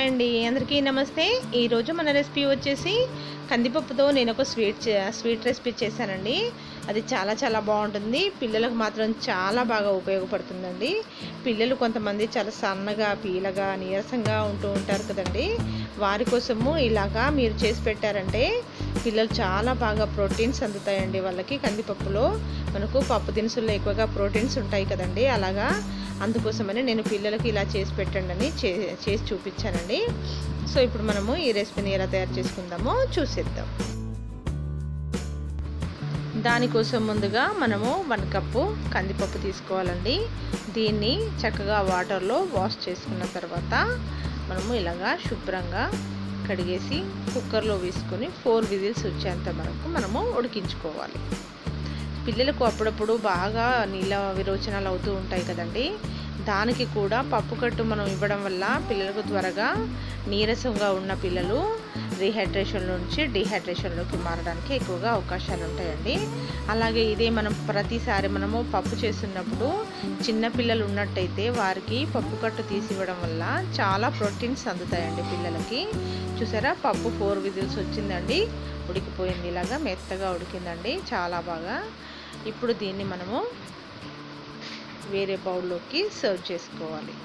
Hi అండి, అందరికీ నమస్తే. ఈరోజు మన రెసిపీ వచ్చేసి కందిపప్పుతో నేను ఒక స్వీట్ రెసిపీ చేశానండి. అది చాలా బాగుంటుంది. పిల్లలకు మాత్రం చాలా బాగా ఉపయోగపడుతుందండి. పిల్లలు కొంతమంది చాలా సన్నగా పీలగా నీరసంగా ఉంటూ ఉంటారు కదండి. వారి కోసము ఇలాగా మీరు చేసి పెట్టారంటే పిల్లలు చాలా బాగా ప్రోటీన్స్ అందుతాయండి వాళ్ళకి. కందిపప్పులో మనకు పప్పు దినుసుల్లో ఎక్కువగా ప్రోటీన్స్ ఉంటాయి కదండి. అలాగా అందుకోసమని నేను పిల్లలకి ఇలా చేసి పెట్టండి అని చేసి చూపించానండి. సో ఇప్పుడు మనము ఈ రెసిపీని ఎలా తయారు చేసుకుందామో చూసేద్దాం. దానికోసం ముందుగా మనము 1 కప్పు కందిపప్పు తీసుకోవాలండి. దీన్ని చక్కగా వాటర్లో వాష్ చేసుకున్న తర్వాత మనము ఇలాగా శుభ్రంగా కడిగేసి కుక్కర్లో వేసుకొని 4 విజిల్స్ వచ్చేంత వరకు మనము ఉడికించుకోవాలి. పిల్లలకు అప్పుడప్పుడు బాగా నీళ్ళ విరోచనాలు అవుతూ ఉంటాయి కదండి. దానికి కూడా పప్పు కట్టు మనం ఇవ్వడం వల్ల పిల్లలకు త్వరగా నీరసంగా ఉన్న పిల్లలు రీహైడ్రేషన్ నుంచి డీహైడ్రేషన్లోకి మారడానికి ఎక్కువగా అవకాశాలు ఉంటాయండి. అలాగే ఇదే మనం ప్రతిసారి మనము పప్పు చేస్తున్నప్పుడు చిన్న పిల్లలు ఉన్నట్టయితే వారికి పప్పు కట్టు తీసి ఇవ్వడం వల్ల చాలా ప్రోటీన్స్ అందుతాయండి పిల్లలకి. చూసారా, పప్పు 4 విజిల్స్ వచ్చిందండి, ఉడికిపోయింది. ఇలాగా మెత్తగా ఉడికిందండి, చాలా బాగా. ఇప్పుడు దీన్ని మనము వేరే బౌల్లోకి సర్వ్ చేసుకోవాలి.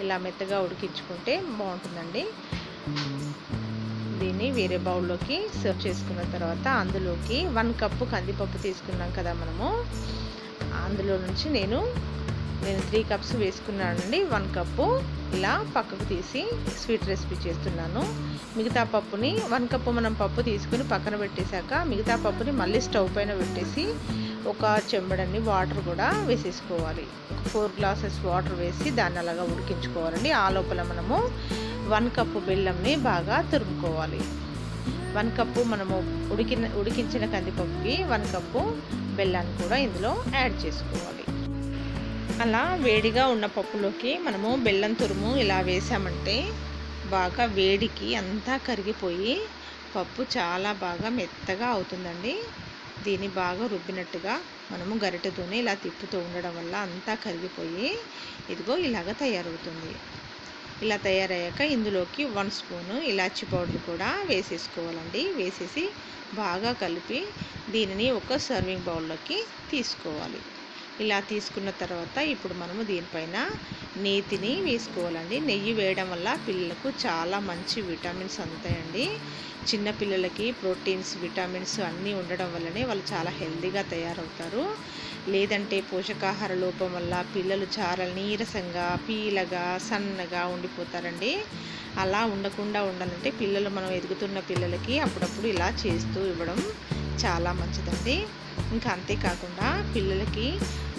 ఇలా మెత్తగా ఉడికించుకుంటే బాగుంటుందండి. దీన్ని వేరే బౌల్లోకి సర్వ్ చేసుకున్న తర్వాత అందులోకి 1 కప్పు కందిపప్పు తీసుకున్నాం కదా మనము, అందులో నుంచి నేను 3 కప్స్ వేసుకున్నానండి. 1 కప్పు ఇలా పక్కకు తీసి స్వీట్ రెసిపీ చేస్తున్నాను. మిగతా పప్పుని 1 కప్పు మనం పప్పు తీసుకుని పక్కన పెట్టేశాక మిగతా పప్పుని మళ్ళీ స్టవ్ పైన పెట్టేసి ఒక చెంబడన్ని వాటర్ కూడా వేసేసుకోవాలి. 4 గ్లాసెస్ వాటర్ వేసి దాన్ని అలాగా ఉడికించుకోవాలండి. ఆ లోపల మనము 1 కప్పు బెల్లంని బాగా తురుముకోవాలి. 1 కప్పు మనము ఉడికించిన కందిపప్పుకి 1 కప్పు బెల్లాన్ని కూడా ఇందులో యాడ్ చేసుకోవాలి. అలా వేడిగా ఉన్న పప్పులోకి మనము బెల్లం తురుము ఇలా వేసామంటే బాగా వేడికి అంతా కరిగిపోయి పప్పు చాలా బాగా మెత్తగా అవుతుందండి. దీన్ని బాగా రుబ్బినట్టుగా మనము గరిటెతోనే ఇలా తిప్పుతూ ఉండడం వల్ల అంతా కరిగిపోయి ఇదిగో ఇలాగ తయారవుతుంది. ఇలా తయారయ్యాక ఇందులోకి 1 స్పూను ఇలాచీ పౌడర్ కూడా వేసేసుకోవాలండి. వేసేసి బాగా కలిపి దీనిని ఒక సర్వింగ్ బౌల్లోకి తీసుకోవాలి. ఇలా తీసుకున్న తర్వాత ఇప్పుడు మనము దీనిపైన నేతిని వేసుకోవాలండి. నెయ్యి వేయడం వల్ల పిల్లలకు చాలా మంచి విటమిన్స్ అందుతాయండి. చిన్న పిల్లలకి ప్రోటీన్స్ విటమిన్స్ అన్నీ ఉండడం వల్లనే వాళ్ళు చాలా హెల్తీగా తయారవుతారు. లేదంటే పోషకాహార లోపం వల్ల పిల్లలు చాలా నీరసంగా పీలగా సన్నగా ఉండిపోతారండి. అలా ఉండకుండా ఉండాలంటే పిల్లలు మనం ఎదుగుతున్న పిల్లలకి అప్పుడప్పుడు ఇలా చేస్తూ ఇవ్వడం చాలా మంచిదండి. ఇంకా అంతేకాకుండా పిల్లలకి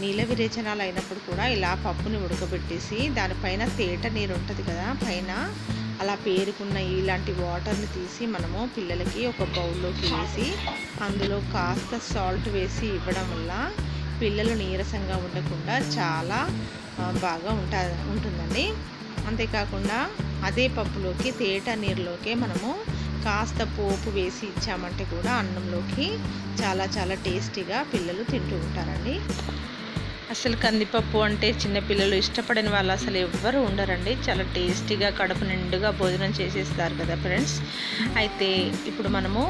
నీళ్ళ విరేచనాలు అయినప్పుడు కూడా ఇలా పప్పుని ఉడకబెట్టేసి దానిపైన తేట నీరు ఉంటుంది కదా పైన, అలా పేరుకున్న ఇలాంటి వాటర్ని తీసి మనము పిల్లలకి ఒక బౌల్లోకి వేసి అందులో కాస్త సాల్ట్ వేసి ఇవ్వడం వల్ల పిల్లలు నీరసంగా ఉండకుండా చాలా బాగా ఉంటుందండి. అంతేకాకుండా అదే పప్పులోకి తేట నీరులోకి మనము కాస్త పోపు వేసి ఇచ్చామంటే కూడా అన్నంలోకి చాలా టేస్టీగా పిల్లలు తింటూ ఉంటారండి. అసలు కందిపప్పు అంటే చిన్నపిల్లలు ఇష్టపడని వాళ్ళు అసలు ఎవ్వరు ఉండరండి. చాలా టేస్టీగా కడుపు నిండుగా భోజనం చేసేస్తారు కదా ఫ్రెండ్స్. అయితే ఇప్పుడు మనము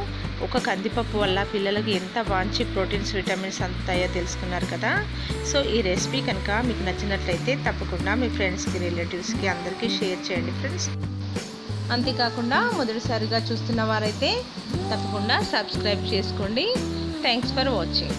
ఒక కందిపప్పు వల్ల పిల్లలకి ఎంత మంచి ప్రోటీన్స్ విటమిన్స్ అందుతాయో తెలుసుకున్నారు కదా. సో ఈ రెసిపీ కనుక మీకు నచ్చినట్లయితే తప్పకుండా మీ ఫ్రెండ్స్కి రిలేటివ్స్కి అందరికీ షేర్ చేయండి ఫ్రెండ్స్. అంతేకాకుండా మొదటిసారిగా చూస్తున్న వారైతే తప్పకుండా సబ్స్క్రైబ్ చేసుకోండి. Thanks for watching.